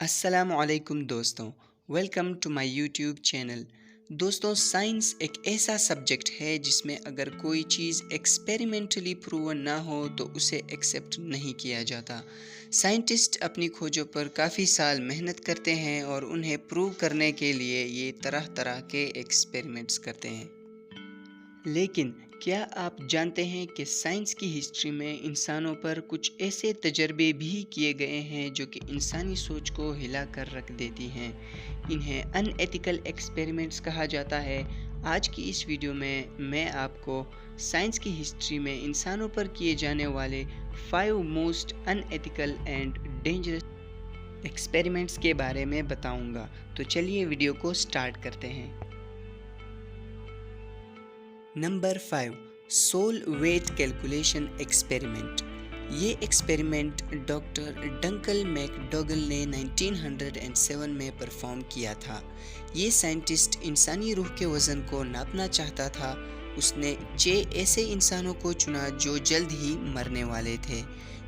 السلام علیکم دوستوں، welcome to my YouTube channel. دوستوں، سائنس ایک ایسا سبجیکٹ ہے جس میں اگر کوئی چیز ایکسپیریمنٹلی پروون نہ ہو تو اسے ایکسیپٹ نہیں کیا جاتا۔ سائنٹسٹ اپنی کھوجوں پر کافی سال محنت کرتے ہیں اور انہیں پروو کرنے کے لیے یہ طرح طرح کے ایکسپیریمنٹس کرتے ہیں۔ لیکن کیا آپ جانتے ہیں کہ سائنس کی ہسٹری میں انسانوں پر کچھ ایسے تجربے بھی کیے گئے ہیں جو کہ انسانی سوچ کو ہلا کر رکھ دیتی ہیں؟ انہیں ان ایتھیکل ایکسپیریمنٹس کہا جاتا ہے۔ آج کی اس ویڈیو میں میں آپ کو سائنس کی ہسٹری میں انسانوں پر کیے جانے والے 5 most in ethical and dangerous experiments کے بارے میں بتاؤں گا۔ تو چلیے ویڈیو کو سٹارٹ کرتے ہیں۔ Number 5، soul weight calculation experiment. یہ experiment doctor Duncan MacDougall نے 1907 میں پرفارم کیا تھا۔ یہ سائنٹسٹ انسانی روح کے وزن کو ناپنا چاہتا تھا۔ اس نے 6 ایسے انسانوں کو چنا جو جلد ہی مرنے والے تھے۔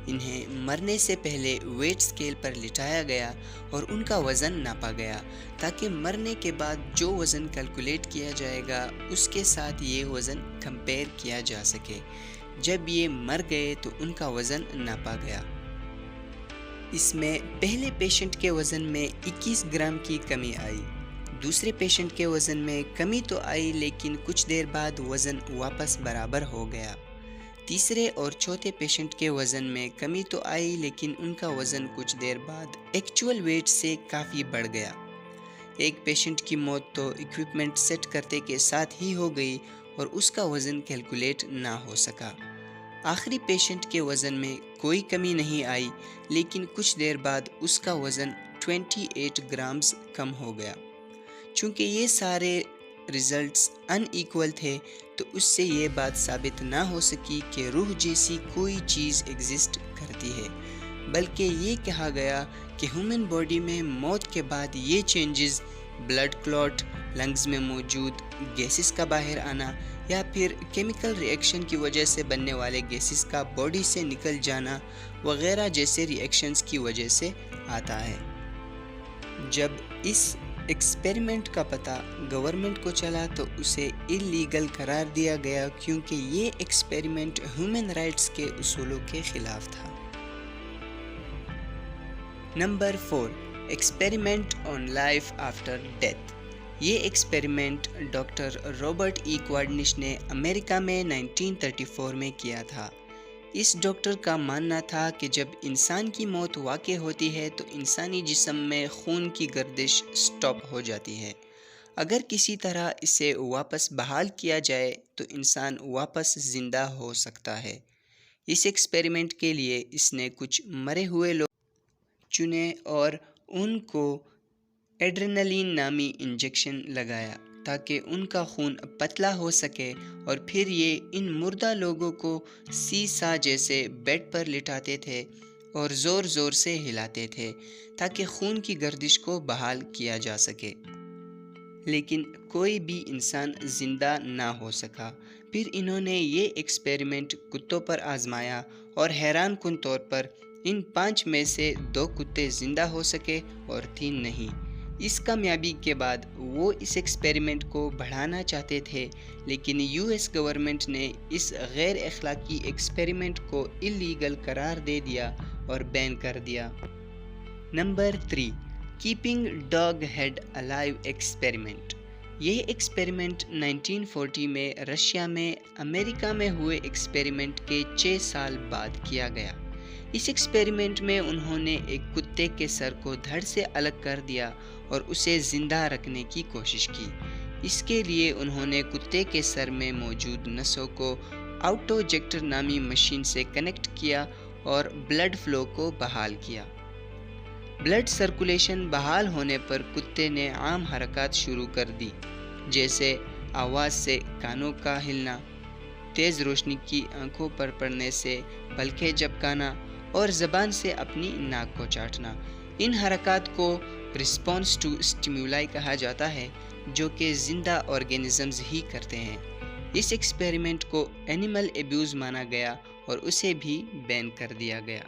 انہیں مرنے سے پہلے ویٹ اسکیل پر لٹایا گیا اور ان کا وزن ناپا گیا تاکہ مرنے کے بعد جو وزن کیلکولیٹ کیا جائے گا اس کے ساتھ یہ وزن کمپیئر کیا جا سکے۔ جب یہ مر گئے تو ان کا وزن ناپا گیا۔ اس میں پہلے پیشنٹ کے وزن میں 21 گرام کی کمی آئی۔ دوسرے پیشنٹ کے وزن میں کمی تو آئی لیکن کچھ دیر بعد وزن واپس برابر ہو گیا۔ تیسرے اور چوتھے پیشنٹ کے وزن میں کمی تو آئی لیکن ان کا وزن کچھ دیر بعد ایکچول ویٹ سے کافی بڑھ گیا۔ ایک پیشنٹ کی موت تو اکوپمنٹ سیٹ کرتے کے ساتھ ہی ہو گئی اور اس کا وزن کیلکولیٹ نہ ہو سکا۔ آخری پیشنٹ کے وزن میں کوئی کمی نہیں آئی لیکن کچھ دیر بعد اس کا وزن 28 گرامز کم ہو گیا۔ چونکہ یہ سارے ریزلٹس ان ایکول تھے تو اس سے یہ بات ثابت نہ ہو سکی کہ روح جیسی کوئی چیز ایگزسٹ کرتی ہے، بلکہ یہ کہا گیا کہ ہیومن باڈی میں موت کے بعد یہ چینجز، بلڈ کلوٹ، لنگز میں موجود گیسز کا باہر آنا یا پھر کیمیکل ری ایکشن کی وجہ سے بننے والے گیسز کا باڈی سے نکل جانا وغیرہ جیسے ری ایکشنز کی وجہ سے آتا ہے۔ جب اس ایکسپیریمنٹ کا پتہ گورنمنٹ کو چلا تو اسے اللیگل قرار دیا گیا کیونکہ یہ ایکسپیریمنٹ ہیومن رائٹس کے اصولوں کے خلاف تھا۔ Number 4، experiment on life after death. یہ ایکسپیریمنٹ ڈاکٹر رابرٹ ای کوارڈنش نے امریکہ میں 1934 میں کیا تھا۔ اس ڈاکٹر کا ماننا تھا کہ جب انسان کی موت واقع ہوتی ہے تو انسانی جسم میں خون کی گردش سٹاپ ہو جاتی ہے۔ اگر کسی طرح اسے واپس بحال کیا جائے تو انسان واپس زندہ ہو سکتا ہے۔ اس ایکسپیریمنٹ کے لیے اس نے کچھ مرے ہوئے لوگ چنے اور ان کو ایڈرینلین نامی انجیکشن لگایا تاکہ ان کا خون پتلا ہو سکے، اور پھر یہ ان مردہ لوگوں کو سیسا جیسے بیڈ پر لٹاتے تھے اور زور زور سے ہلاتے تھے تاکہ خون کی گردش کو بحال کیا جا سکے، لیکن کوئی بھی انسان زندہ نہ ہو سکا۔ پھر انہوں نے یہ ایکسپیریمنٹ کتوں پر آزمایا اور حیران کن طور پر ان 5 میں سے 2 کتے زندہ ہو سکے اور 3 نہیں۔ اس کامیابی کے بعد وہ اس ایکسپیریمنٹ کو بڑھانا چاہتے تھے لیکن یو ایس گورنمنٹ نے اس غیر اخلاقی ایکسپیریمنٹ کو اللیگل قرار دے دیا اور بین کر دیا۔ Number 3، keeping dog head alive experiment. یہ ایکسپیریمنٹ 1940 میں رشیا میں امریکہ میں ہوئے ایکسپیریمنٹ کے 6 سال بعد کیا گیا۔ اس ایکسپیریمنٹ میں انہوں نے ایک کتے کے سر کو دھڑ سے الگ کر دیا اور اسے زندہ رکھنے کی کوشش کی۔ اس کے لیے انہوں نے کتے کے سر میں موجود نسوں کو آٹوجیکٹر نامی مشین سے کنیکٹ کیا اور بلڈ فلو کو بحال کیا۔ بلڈ سرکولیشن بحال ہونے پر کتے نے عام حرکات شروع کر دی، جیسے آواز سے کانوں کا ہلنا، تیز روشنی کی آنکھوں پر پڑنے سے پلکیں جھپکانا اور زبان سے اپنی ناک کو چاٹنا۔ ان حرکات کو رسپانس ٹو اسٹیمیولائی کہا جاتا ہے جو کہ زندہ آرگینزمز ہی کرتے ہیں۔ اس ایکسپیریمنٹ کو اینیمل ایبیوز مانا گیا اور اسے بھی بین کر دیا گیا۔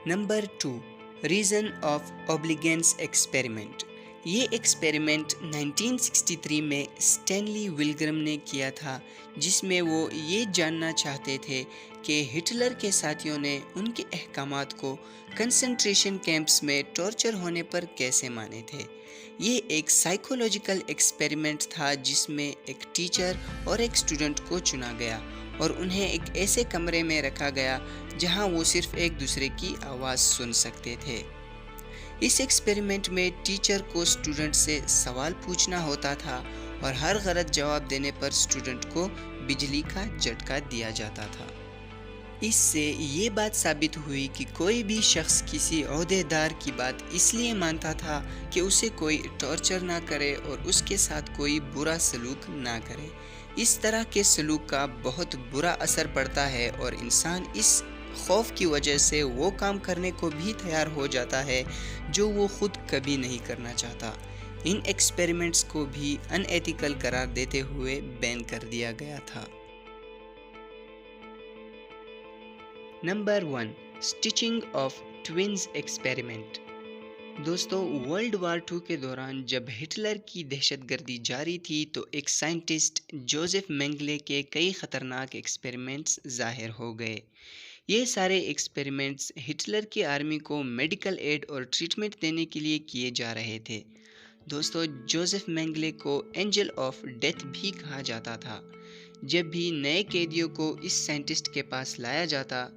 Number 2، reason of obedience experiment. یہ ایکسپیریمنٹ 1963 میں اسٹینلی ولگرم نے کیا تھا، جس میں وہ یہ جاننا چاہتے تھے کہ ہٹلر کے ساتھیوں نے ان کے احکامات کو کنسنٹریشن کیمپس میں ٹارچر ہونے پر کیسے مانے تھے. یہ ایک سائیکولوجیکل ایکسپیریمنٹ تھا جس میں ایک ٹیچر اور ایک اسٹوڈنٹ کو چنا گیا اور انہیں ایک ایسے کمرے میں رکھا گیا جہاں وہ صرف ایک دوسرے کی آواز سن سکتے تھے. اس ایکسپیریمنٹ میں ٹیچر کو اسٹوڈنٹ سے سوال پوچھنا ہوتا تھا اور ہر غلط جواب دینے پر اسٹوڈنٹ کو بجلی کا جھٹکا دیا جاتا تھا. اس سے یہ بات ثابت ہوئی کہ کوئی بھی شخص کسی عہدے دار کی بات اس لیے مانتا تھا کہ اسے کوئی ٹارچر نہ کرے اور اس کے ساتھ کوئی برا سلوک نہ کرے. اس طرح کے سلوک کا بہت برا اثر پڑتا ہے اور انسان اس خوف کی وجہ سے وہ کام کرنے کو بھی تیار ہو جاتا ہے جو وہ خود کبھی نہیں کرنا چاہتا. ان ایکسپیریمنٹس کو بھی ان ایتھیکل قرار دیتے ہوئے بین کر دیا گیا تھا. Number 1. Stitching of twins experiment. دوستو، ورلڈ وار 2 کے دوران جب ہٹلر کی دہشت گردی جاری تھی تو ایک سائنٹسٹ جوزف مینگلے کے کئی خطرناک ایکسپیریمنٹس ظاہر ہو گئے. یہ سارے ایکسپیریمنٹس ہٹلر کی آرمی کو میڈیکل ایڈ اور ٹریٹمنٹ دینے کے لیے کیے جا رہے تھے. دوستو، جوزف مینگلے کو اینجل آف ڈیتھ بھی کہا جاتا تھا. جب بھی نئے قیدیوں کو اس سائنٹسٹ کے پاس لایا جاتا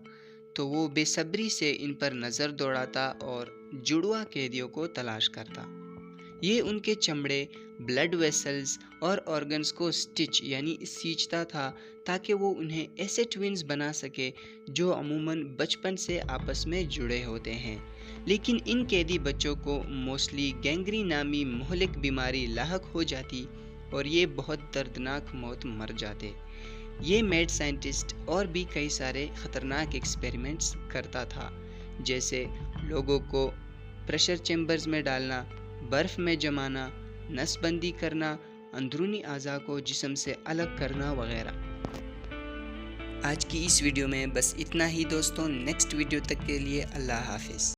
تو وہ بے صبری سے ان پر نظر دوڑاتا اور جڑواں قیدیوں کو تلاش کرتا. یہ ان کے چمڑے، بلڈ ویسلز اور آرگنز کو سٹچ یعنی سینچتا تھا تاکہ وہ انہیں ایسے ٹوینز بنا سکے جو عموماً بچپن سے آپس میں جڑے ہوتے ہیں. لیکن ان قیدی بچوں کو موسٹلی گینگرین نامی مہلک بیماری لاحق ہو جاتی اور یہ بہت دردناک موت مر جاتے. یہ میڈ سائنٹسٹ اور بھی کئی سارے خطرناک ایکسپیریمنٹس کرتا تھا، جیسے لوگوں کو پریشر چیمبرز میں ڈالنا، برف میں جمانا، نس بندی کرنا، اندرونی اعضاء کو جسم سے الگ کرنا وغیرہ. آج کی اس ویڈیو میں بس اتنا ہی دوستوں. نیکسٹ ویڈیو تک کے لیے اللہ حافظ.